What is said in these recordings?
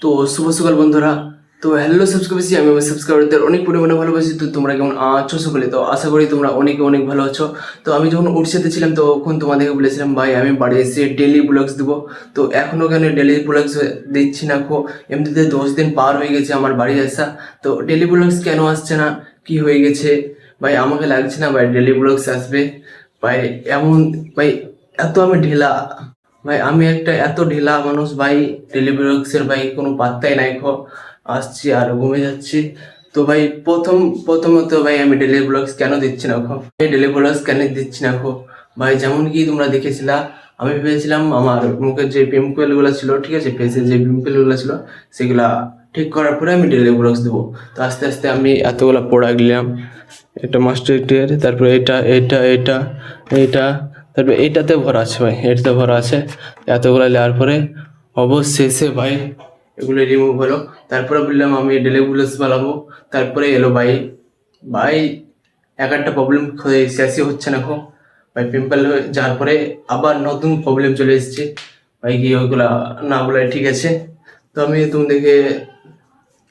তো শুভ সকাল বন্ধুরা। তো হ্যালো সাবস্ক্রাইবারছি, আমি আমার সাবস্ক্রাইবারদের অনেক পরিমাণে ভালোবাসি। তো তোমরা কেমন আছো সকলে? তো আশা করি তোমরা অনেক অনেক ভালো আছো। তো আমি যখন উড়িষ্যাতে ছিলাম তখন তোমাদেরকে বলেছিলাম ভাই আমি বাড়ি এসে ডেলি ব্লগস দেবো। তো এখনও কেন ডেলি ব্লগস দিচ্ছি না খো? এমনিতে 10 দিন পার হয়ে গেছে আমার বাড়ি আসা, তো ডেলি ব্লগস কেন আসছে না? কি হয়ে গেছে ভাই? আমাকে লাগছে না ভাই ডেলি ব্লগস আসবে ভাই। এমন ভাই, এত আমি ঢিলা ভাই, আমি একটা এত ঢিলা মানুষ ভাই। ডেলিভারিক্সের ভাই কোনো পাত্তাই নাই খো। আসছি আর ঘুমে যাচ্ছি। তো ভাই প্রথমত ভাই আমি ডেলি ব্লগস কেন দিচ্ছি না খো? ডেলি ব্লগস কেন দিচ্ছি না খো ভাই? যেমন কি তোমরা দেখেছিলা, আমি ভেবেছিলাম আমার মুখের যে পিম্পল গুলো ছিল, ঠিক আছে, ফেসে যে পিম্পল গুলো ছিল সেগুলা ঠিক করার পরে আমি ডেলি ব্লগস দেবো। তো আস্তে আস্তে আমি এতগুলা প্রোডাক্ট নিলাম। এটা মাস্টার টের, তারপরে এটা তারপরে এইটাতে ভরা আছে ভাই, এটাতে ভরা আছে। এতগুলো নেওয়ার পরে অবশেষে ভাই এগুলো রিমুভ হলো। তারপরে বললাম আমি ডেলি ব্লগস বানাবো। তারপরে এলো ভাই। ভাই একটা প্রবলেম শেষই হচ্ছে না এখন ভাই। পিম্পল হয়ে যাওয়ার পরে আবার নতুন প্রবলেম চলে এসেছে ভাই। কি ওইগুলা না বলে ঠিক আছে। তো আমি তোমাদেরকে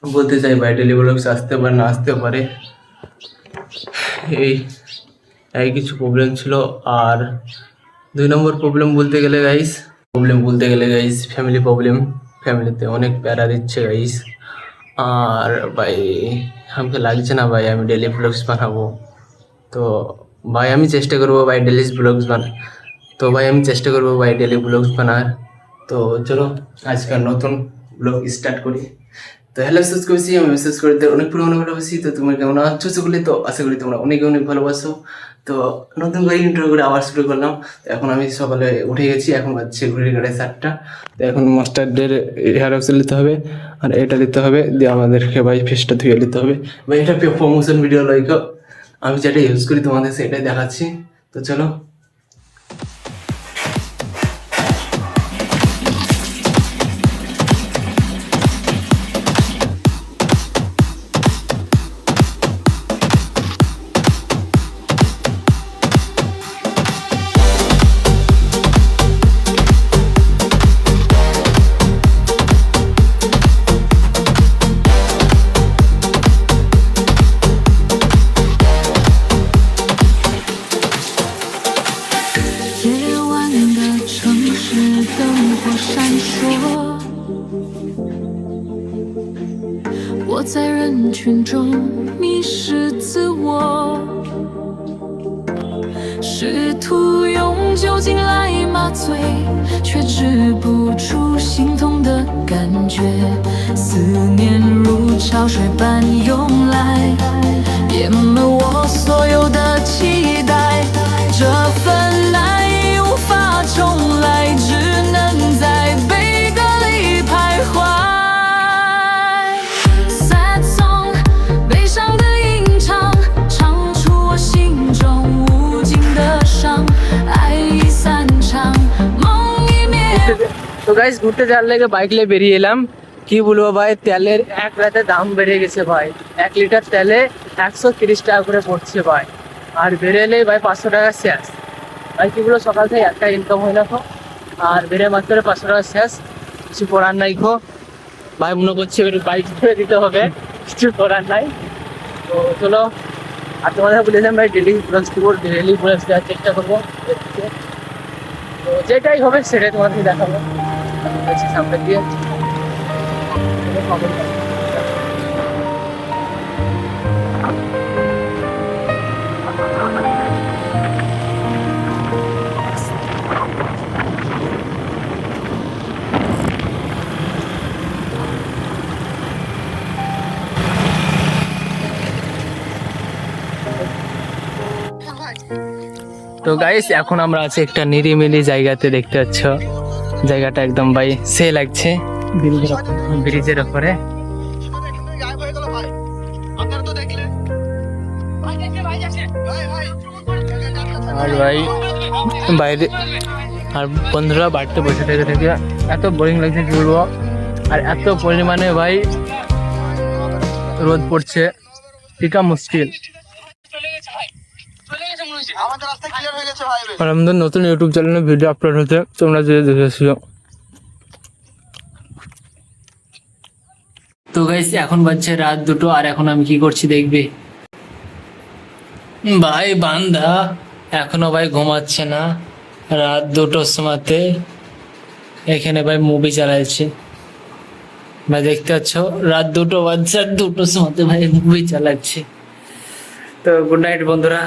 বলতে চাই ভাই ডেলি ব্লগস আসতে পারে না আসতে পারে, এই এই কিছু প্রবলেম ছিল। আর 2 নম্বর প্রবলেম বলতে গেলে গাইস ফ্যামিলি প্রবলেম। ফ্যামিলিতে অনেক প্যারা দিচ্ছে গাইস। আর ভাই আমাকে লাগছে না ভাই আমি ডেলি ব্লগস বানাবো। তো ভাই আমি চেষ্টা করবো ভাই ডেলি ব্লগস বানার। তো চলো আজকাল নতুন ব্লগ স্টার্ট করি। তো হ্যালো সাবস্ক্রাইবারছি, আমি মেসেজ করতে অনেক পুরোনো ভালোবাসি। তো তোমরা কেমন আছো সকলে? তো আশা করি তোমরা অনেক অনেক ভালোবাসো। তো নতুন করে ইন্টারভিউ করে আবার শুরু করলাম। তো এখন আমি সকালে উঠে গেছি, এখন বাজছে ঘড়ির কাঁটায় 7টা। তো এখন মাস্টারদের হেয়ার অক্সিল নিতে হবে আর এটা নিতে হবে, দিয়ে আমাদেরকে ভাই ফেসটা ধুয়ে নিতে হবে ভাই। এটা প্রমোশন ভিডিও লাইক, আমি যেটা ইউজ করি তোমাদের সেটাই দেখাচ্ছি। তো চলো।夜晚的城市灯火闪烁，我在人群中迷失自我，试图用酒精来麻醉，却止不住心痛的感觉。思念如潮水般涌来，淹没我所有的期待。这份爱无法重来，只能在被隔离徘徊。Sad song， 悲伤的吟唱，唱出我心中无尽的伤。爱已散场，梦已灭。তো গাইস ঘুরতে যাওয়ার লেগে বাইক নিয়ে বেরিয়ে এলাম। কি বলবো ভাই, তেলের এক রাতে দাম বেড়ে গেছে ভাই। 1 লিটার তেলে 130 টাকা করে পড়ছে ভাই। আর বেরোলে ভাই 500 টাকা শেষ ভাই। কি বলো, সকাল থেকে একটা ইনকাম হয় না খো, আর বেড়ে মাত্র 500 টাকা শেষ। কিছু করার নাই খো ভাই, মনে করছে বাইক ছেড়ে দিতে হবে, কিছু করার নাই। তো চলো, আর তোমাদের বলেছিলাম ভাই ডেলি ব্লগস দিব, ডেলি ব্লগস দেওয়ার চেষ্টা করবো। তো যেটাই হবে সেটাই তোমাদেরকে দেখাবো সামনে দিয়ে। তো গাইস এখন আমরা আছি একটা নিরিমিলি জায়গাতে, দেখতে পাচ্ছ জায়গাটা একদম ভাই সে লাগছে ব্রিজের উপরে। আর ভাই বাইরে আর বন্ধুরা বাড়িতে বসে থেকে থেকে এত বোরিং লাগছে কি বলবো। আর এত পরিমাণে ভাই রোদ পড়ছে, টিকা মুশকিল। আর আমাদের নতুন ইউটিউব চ্যানেলে ভিডিও আপলোড হতে তোমরা যে দেখেছো। তো গাইস এখন বাজছে রাত 2টো, আর এখন আমি কি করছি দেখবে। ভাই বান্দা এখনো ভাই ঘুমাচ্ছে না, রাত 2টোর সময়তে এখানে ভাই মুভি চালাচ্ছে। ভাই দেখতে পাচ্ছ রাত 2টো বাজছে, আর 2টোর সময়তে ভাই মুভি চালাচ্ছে। তো গুড নাইট বন্ধুরা।